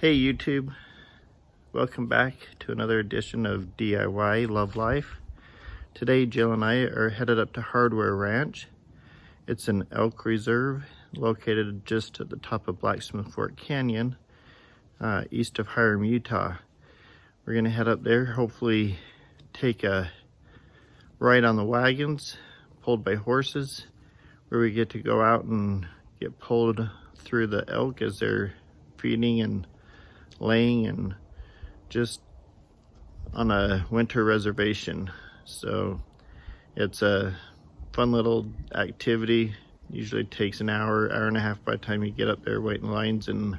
Hey YouTube, welcome back to another edition of DIY Love Life. Today Jill and I are headed up to Hardware Ranch. It's an elk reserve located just at the top of Blacksmith Fork Canyon, east of Hyrum, Utah. We're going to head up there, hopefully take a ride on the wagons pulled by horses, where we get to go out and get pulled through the elk as they're feeding and laying and just on a winter reservation. So it's a fun little activity. Usually takes an hour and a half by the time you get up there, wait in lines and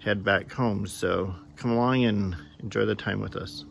head back home. So come along and enjoy the time with us.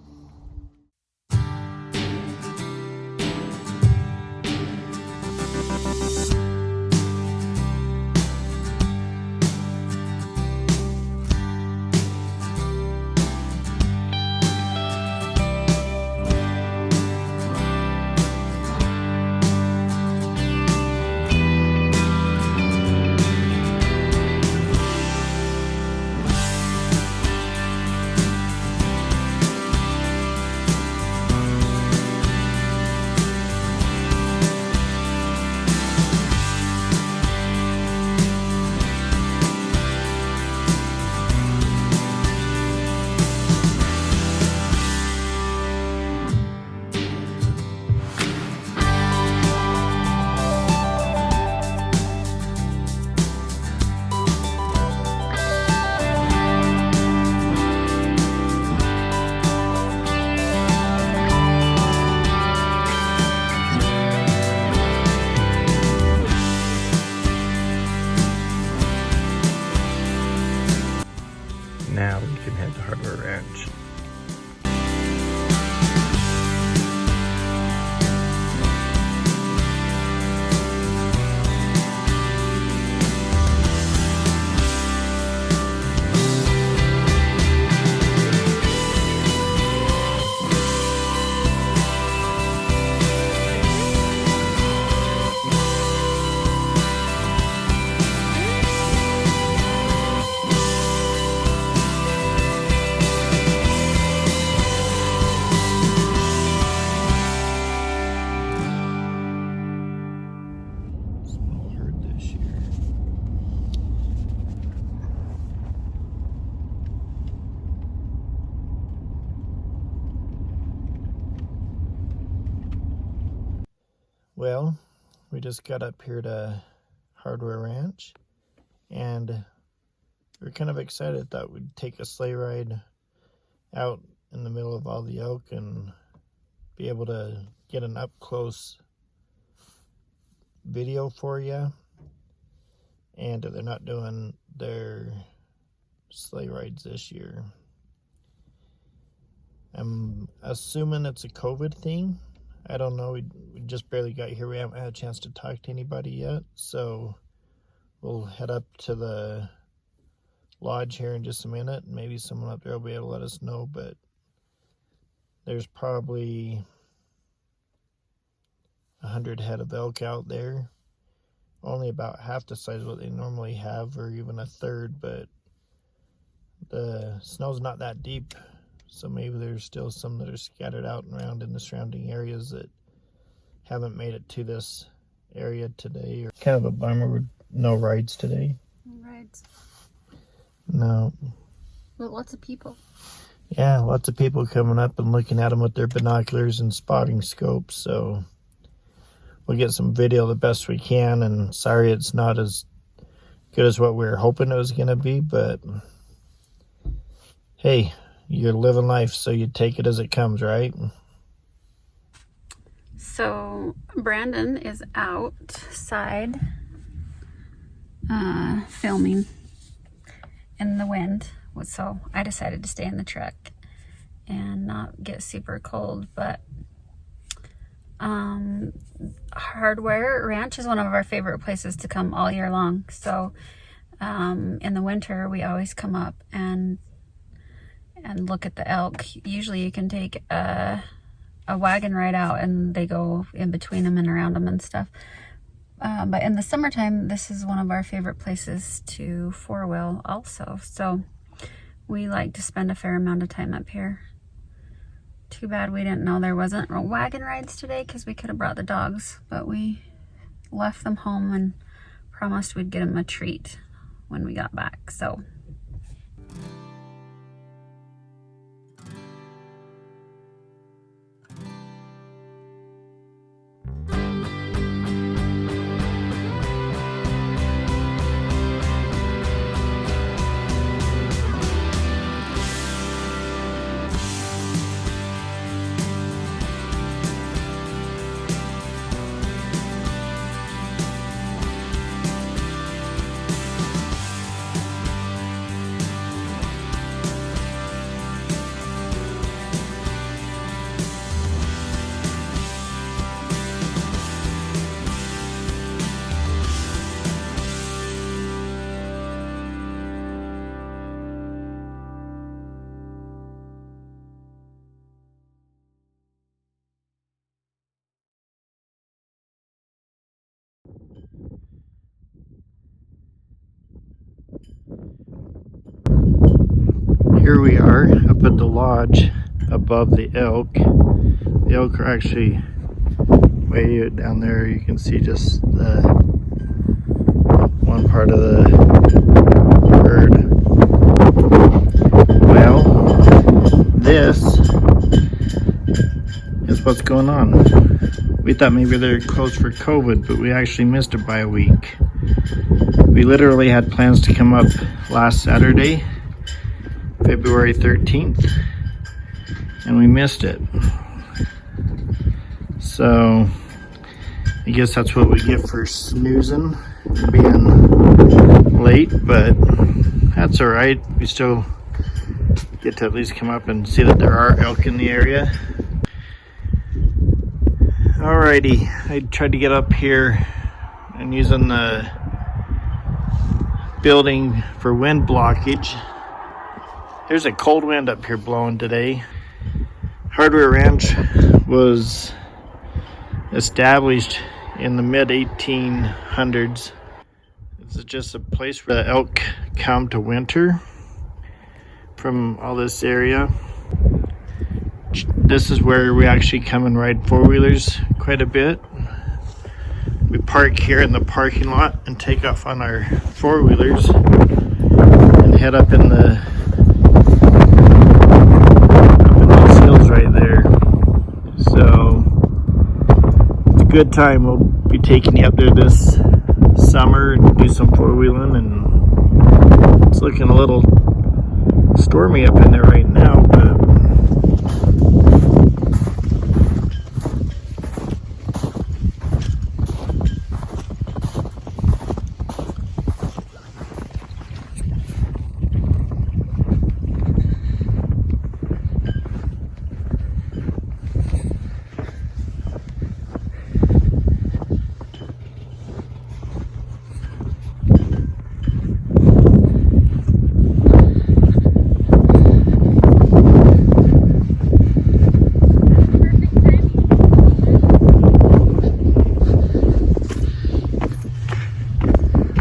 Now we can head to Hardware Ranch. Well, we just got up here to Hardware Ranch, and we're kind of excited. Thought we'd take a sleigh ride out in the middle of all the elk and be able to get an up-close video for you. And they're not doing their sleigh rides this year. I'm assuming it's a COVID thing. I don't know, we just barely got here. We haven't had a chance to talk to anybody yet, so we'll head up to the lodge here in just a minute, and maybe someone up there will be able to let us know. But there's probably 100 head of elk out there, only about half the size of what they normally have, or even a third, but the snow's not that deep. So maybe there's still some that are scattered out and around in the surrounding areas that haven't made it to this area today. Kind of a bummer with no rides today. No rides. No. But lots of people. Yeah, lots of people coming up and looking at them with their binoculars and spotting scopes. So we'll get some video the best we can. And sorry it's not as good as what we were hoping it was going to be. But hey, you're living life, so you take it as it comes, right? So Brandon is outside filming in the wind, so I decided to stay in the truck and not get super cold. But Hardware Ranch is one of our favorite places to come all year long. So in the winter we always come up and look at the elk. Usually you can take a wagon ride out and they go in between them and around them and stuff. But in the summertime, this is one of our favorite places to four-wheel also. So We like to spend a fair amount of time up here. Too bad we didn't know there wasn't wagon rides today, because we could have brought the dogs, but we left them home and promised we'd get them a treat when we got back. So here we are up at the lodge above the elk. The elk are actually way down there. You can see just the one part of the herd. Well, this is what's going on. We thought maybe they're closed for COVID, but we actually missed it by a week. We literally had plans to come up last Saturday, February 13th, and we missed it. So I guess that's what we get for snoozing, being late, but that's all right. We still get to at least come up and see that there are elk in the area. Alrighty, I tried to get up here and using the building for wind blockage. There's a cold wind up here blowing today. Hardware Ranch was established in the mid-1800s. It's just a place where the elk come to winter from all this area. This is where we actually come and ride four-wheelers quite a bit. We park here in the parking lot and take off on our four-wheelers and head up in those hills right there. So it's a good time. We'll be taking you up there this summer and do some four-wheeling, and it's looking a little stormy up in there right now, but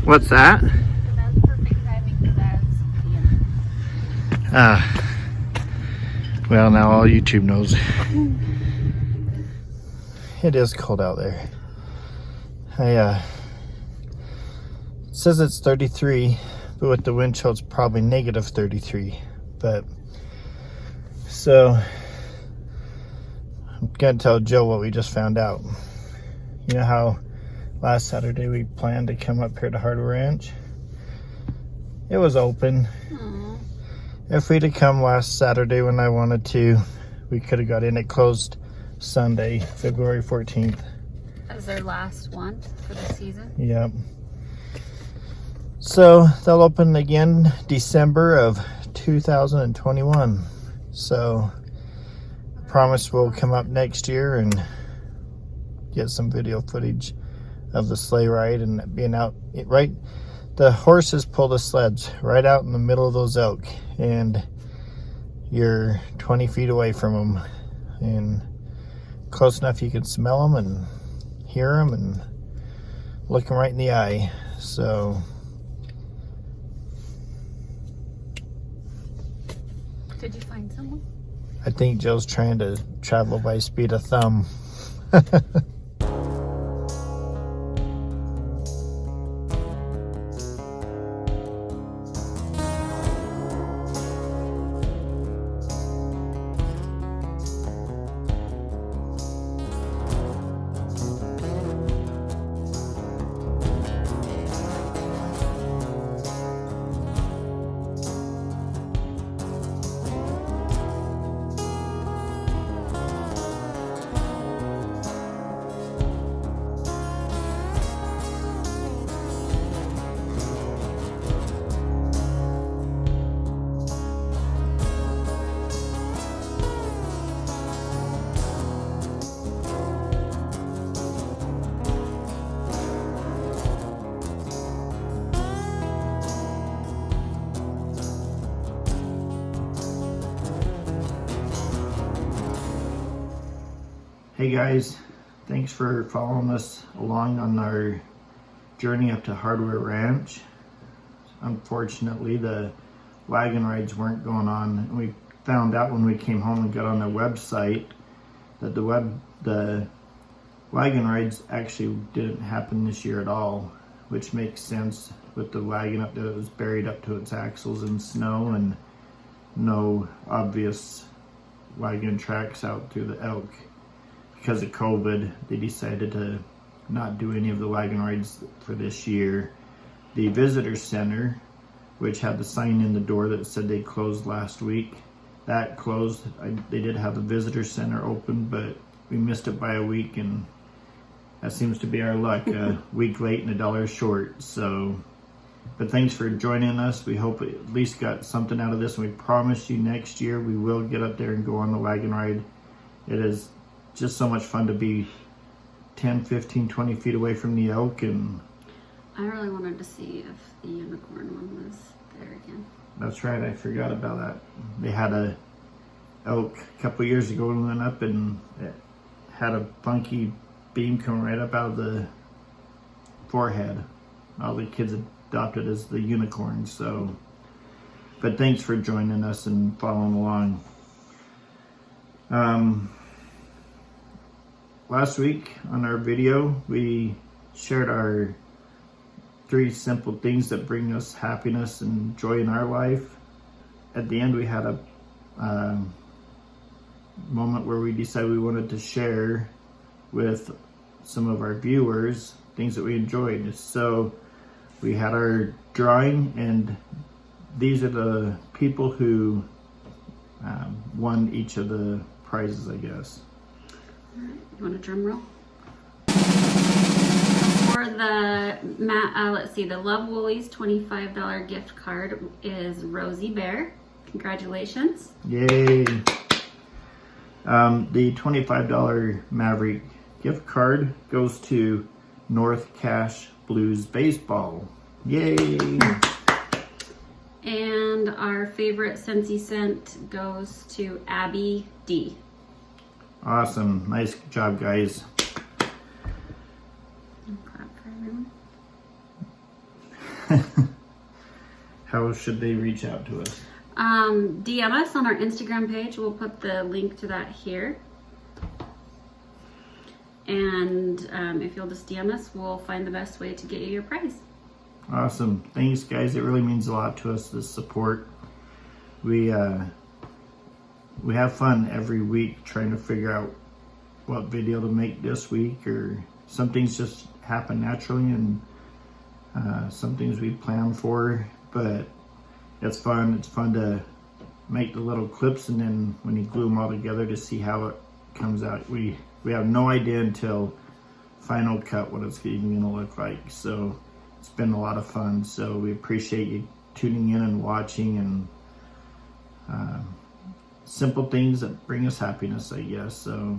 what's that? that's perfect timing, because I was Well, now all YouTube knows. It is cold out there. It says it's 33, but with the wind chill it's probably negative 33. But so I'm gonna tell Joe what we just found out. You know how last Saturday we planned to come up here to Hardware Ranch? It was open. Aww. If we'd have come last Saturday when I wanted to, we could have got in. It closed Sunday, February 14th. That was their last one for the season. Yep. So they'll open again December of 2021. So I promise we'll come up next year and get some video footage of the sleigh ride and being out right. The horses pull the sleds right out in the middle of those elk, and you're 20 feet away from them and close enough you can smell them and hear them and look them right in the eye. So Did you find someone? I think Jill's trying to travel by speed of thumb. Hey guys, thanks for following us along on our journey up to Hardware Ranch. Unfortunately, the wagon rides weren't going on, and we found out when we came home and got on their website that the wagon rides actually didn't happen this year at all, which makes sense with the wagon up there that was buried up to its axles in snow and no obvious wagon tracks out through the Elk. Because of COVID, they decided to not do any of the wagon rides for this year. The visitor center, which had the sign in the door that said they closed last week, that closed. They did have the visitor center open, but we missed it by a week, and that seems to be our luck. A week late and $1 short. So, but thanks for joining us. We hope at least got something out of this, and we promise you next year we will get up there and go on the wagon ride. It is just so much fun to be 10, 15, 20 feet away from the Elk. And I really wanted to see if the unicorn one was there again. That's right, I forgot about that. They had a elk a couple years ago and went up, and it had a funky beam coming right up out of the forehead. All the kids adopted as the unicorn. So, but thanks for joining us and following along. Last week on our video, we shared our 3 simple things that bring us happiness and joy in our life. At the end, we had a moment where we decided we wanted to share with some of our viewers things that we enjoyed. So we had our drawing, and these are the people who won each of the prizes, I guess. All right, you want a drum roll? For the, let's see, the Love Woolies $25 gift card is Rosie Bear. Congratulations. Yay. The $25 Maverick gift card goes to North Cache Blues Baseball. Yay. And our favorite Scentsy scent goes to Abby D. Awesome. Nice job, guys. Clap for everyone. How should they reach out to us? DM us on our Instagram page. We'll put the link to that here. And if you'll just DM us, we'll find the best way to get you your prize. Awesome. Thanks, guys. It really means a lot to us, this support. We have fun every week trying to figure out what video to make this week, or some things just happen naturally, and some things we plan for, but it's fun. It's fun to make the little clips, and then when you glue them all together to see how it comes out. We have no idea until final cut what it's even gonna look like. So it's been a lot of fun. So we appreciate you tuning in and watching, and simple things that bring us happiness, I guess. So,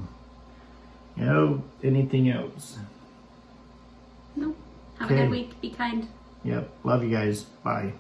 anything else? No. Have a good week. Be kind. Yep. Love you guys. Bye.